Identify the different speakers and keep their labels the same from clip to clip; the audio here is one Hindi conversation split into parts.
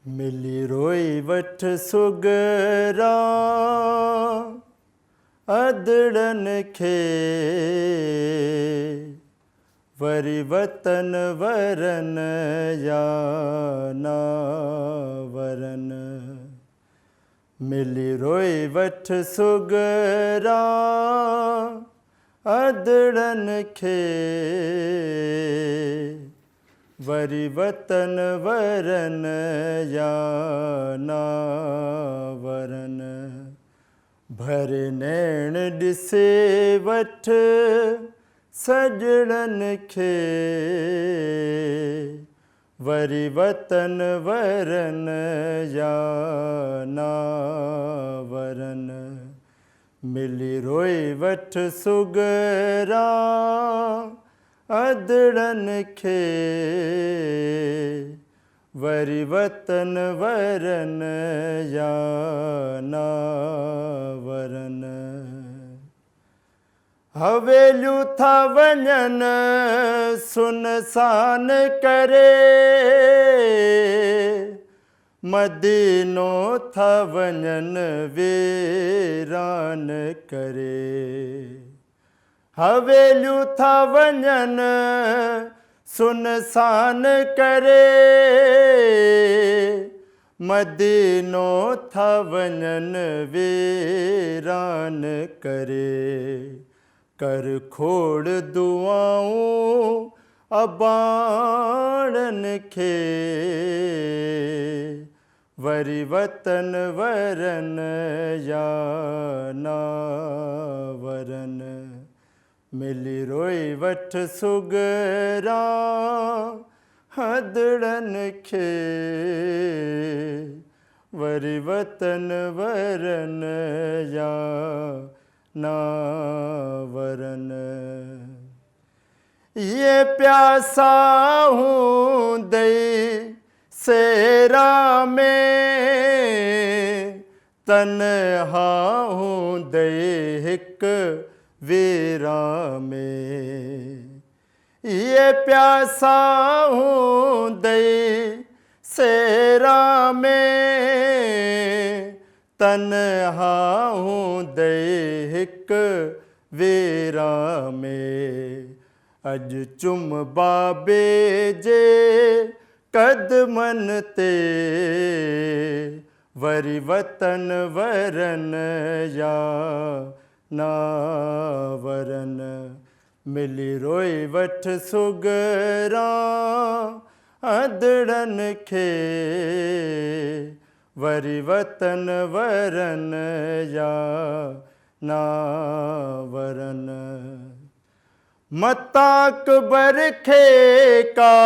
Speaker 1: मिली रोई वठ सुगरा अदड़न खे वरी वतन वरन या ना वरन। मिली रोई वठ सुगरा अदड़न खे वरी वतन वरन या ना वरन। भरे नैण ॾिसे वठ सजड़न खे वरी वतन वरन या ना वरन। मिली रोई वठ सुगरा अदड़न खे वरी वतन वरन या ना वरन। हवेलियूं था वञन सुनसान करे मदीनो था वञन वीरान करे। हवेलियूं था वञन सुनसान करे मदीनो था वञन वीरान करे। कर खोड़ दुआऊं अबाणन खे वरी वतन वरन या ना वरन। मिली रोई वठ सुगरा अदड़न खे वरी वतन वरन या ना वरन। ये प्यासा हूँ दई सेरा में तन्हा हूँ दई हिक वीरा में। ये प्यासा हूँ दई सेरा में तन्हा हूँ दई हिक वीरा में। अज चुम बाबे जे कदमन ते वरी वतन वरन या ना वरन। मिली रोई वठ सुगरा अदड़न खे वरी वतन वरन या ना वरन। मताक बरखे का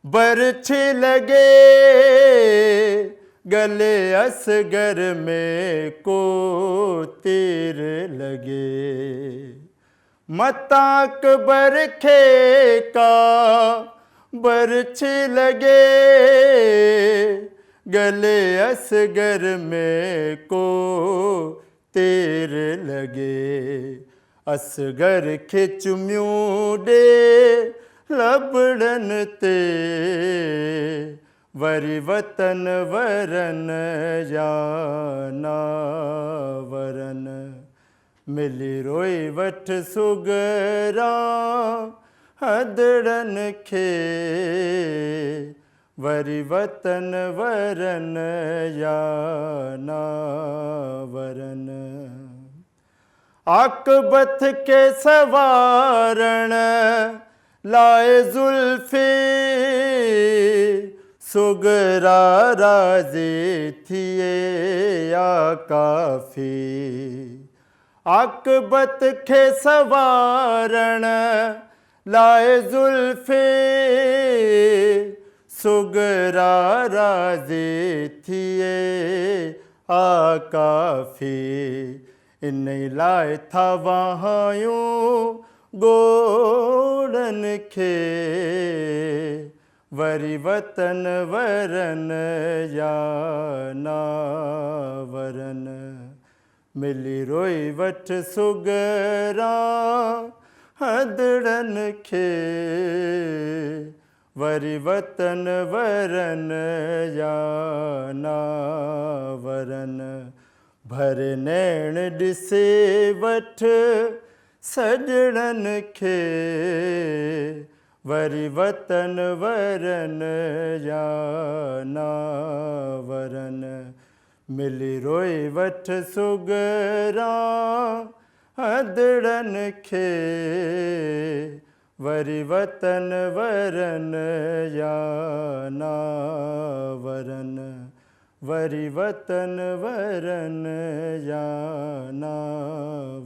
Speaker 1: बरछी लगे गले असगर में को तीर लगे। मताक बरखे का बरछी लगे गले असगर में को तीर लगे। असगर खे चुम्यूं ॾे लबड़न ते वरी वतन वरन या ना वरन। मिली रोई वठ सुगरा अदड़न खे वरी वतन वरन या ना वरन। आकबत के सवारण लाए जुल्फी सुगरा राज़ी थिए या काफ़ी। आकबत के सवारण लाए जुल्फी सुगरा राज़ी थिए आ काफ़ी। इन लाए था वहायूं गोड़न खे वरी वतन वरन या ना वरन। मिली रोई वठ सुगरा अदड़न खे वरी वतन वरन याना वरन भर नैण ॾिसे वठ सॼणनि खे वरी वतन वरन याना वरन मिली रोई वठ सुगरा हदड़नि खे वरी वतन वरन याना वरन वरी वतन वरन याना